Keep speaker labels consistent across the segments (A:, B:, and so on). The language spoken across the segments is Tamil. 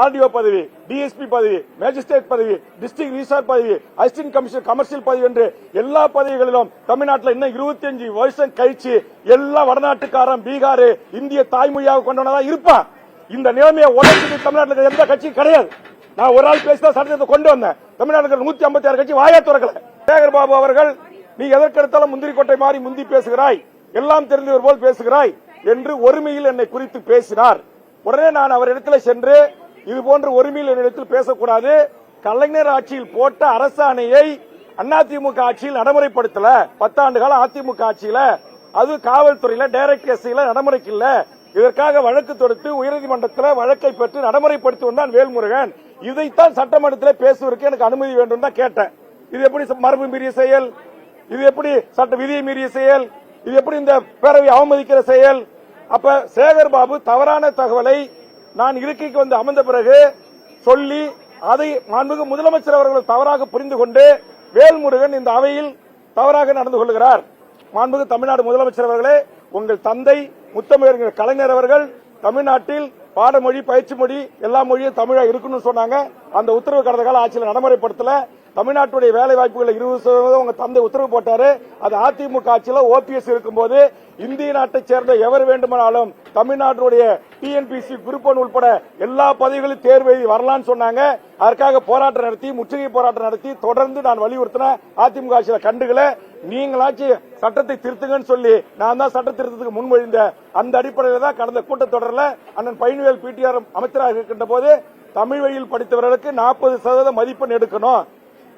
A: ஆர்டிஓ பதவி, டிஎஸ்பி பதவி, மேஜிஸ்ட்ரேட் பதவி, டிஸ்ட்ரிக்ட் ரிஜிஸ்ட்ரார் பதவி, அசிஸ்டன்ட் கமிஷனர் கமர்ஷியல் பதவி என்று எல்லா பதவிகளிலும் தமிழ்நாட்டில் இன்னும் 25 வருஷம் கழிச்சு எல்லா வடநாட்டுக்காரன் பீகார் இந்திய தாய்மொழியாக கொண்டவனதான் இருப்பான். இந்த நிலைமையை உடனே தமிழ்நாட்டில் எந்த கட்சியும் கிடையாது. நான் ஒரு ஆள் பேசிதான் சட்டத்தை கொண்டு வந்தேன். தமிழ்நாட்டில் 156 கட்சி வாயா திறக்கல. சேகர் பாபு அவர்கள், நீ எதற்கெடுத்தாலும் முந்திரி கொட்டை மாறி முந்தி பேசுகிறாய், எல்லாம் தெரிந்தவர் போல் பேசுகிறாய் என்று ஒருமையில் என்னை குறித்து பேசினார். உடனே நான் அவரிடத்தில் சென்று இது போன்ற ஒருமையில் என்னிடத்தில் பேசக்கூடாது, கலைஞர் ஆட்சியில் போட்ட அரசாணையை அதிமுக ஆட்சியில் நடைமுறைப்படுத்தல, 10 ஆண்டு கால அதிமுக ஆட்சியில அது காவல்துறையில டைரக்ட் எஸ்ஐல நடைமுறைக்கு இல்ல, இதற்காக வழக்கு தொடுத்து உயர்நீதிமன்றத்தில் வழக்கை பெற்று நடைமுறைப்படுத்தி வந்தான் வேல்முருகன். இதைத்தான் சட்டமன்றத்தில் பேசுவதற்கு எனக்கு அனுமதி வேண்டும் தான் கேட்டேன். இது எப்படி மரபு மீறிய செயல், இது எப்படி சட்ட விதியை மீறிய செயல், இது எப்படி இந்த பேரவை அவமதிக்கிற செயல்? அப்ப சேகர் பாபு தவறான தகவலை நான் இருக்கைக்கு வந்து அமர்ந்த பிறகு சொல்லி அதை மாண்புமிகு முதலமைச்சர் அவர்கள் தவறாக புரிந்து கொண்டு வேல்முருகன் இந்த அவையில் தவறாக நடந்து கொள்கிறார். மாண்புமிகு தமிழ்நாடு முதலமைச்சர் அவர்களே, உங்கள் தந்தை முத்தமிழறிஞர் கலைஞர் அவர்கள் தமிழ்நாட்டில் பாடமொழி, பயிற்சி மொழி, எல்லா மொழியும் தமிழா இருக்கணும்னு சொன்னாங்க. அந்த உத்தரவு கடந்த கால ஆட்சியில் நடைமுறைப்படுத்தல. தமிழ்நாட்டுடைய வேலை வாய்ப்புகளை 20% உங்க தந்தை உத்தரவு போட்டாரு. அது அதிமுக ஆட்சியில் ஓபிஎஸ் இருக்கும்போது இந்திய நாட்டை சேர்ந்த எவர் வேண்டுமானாலும் தமிழ்நாட்டுடைய டிஎன்பிசி குரூப் 1 உட்பட எல்லா பதவிகளும் தேர்வு எழுதி வரலாம்னு சொன்னாங்க. அதற்காக போராட்டம் நடத்தி, முற்றுகை போராட்டம் நடத்தி தொடர்ந்து நான் வலியுறுத்தின. அதிமுக ஆட்சியில் கண்டுகள. நீங்களாச்சு சட்டத்தை திருத்துங்கன்னு சொல்லி நான் தான் சட்ட திருத்தத்துக்கு முன்மொழிந்த அந்த அடிப்படையில் தான் கடந்த கூட்டத்தொடரில் அண்ணன் பழனிவேல் பிடிஆர் அமைச்சராக இருக்கின்ற போது தமிழ் வழியில் படித்தவர்களுக்கு 40% மதிப்பெண் எடுக்கணும்,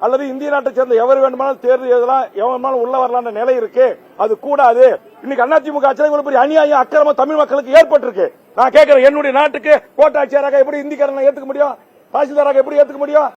A: அல்லது இந்திய நாட்டை சேர்ந்த எவர் வேண்டுமானாலும் தேர்வு எழுதலாம், எவனாலும் உள்ள வரலாம் நிலை இருக்கு, அது கூடாது. இன்னைக்கு அதிமுக ஆட்சியில் இவ்வளவு பெரிய அநியாயம் அக்கிரமம் தமிழ் மக்களுக்கு ஏற்பட்டிருக்கு. நான் கேட்கிறேன், என்னுடைய நாட்டுக்கு கோட்டாட்சியராக எப்படி இந்திக்காரனை ஏத்துக்க முடியும், தாசில்தாராக எப்படி ஏத்துக்க முடியும்?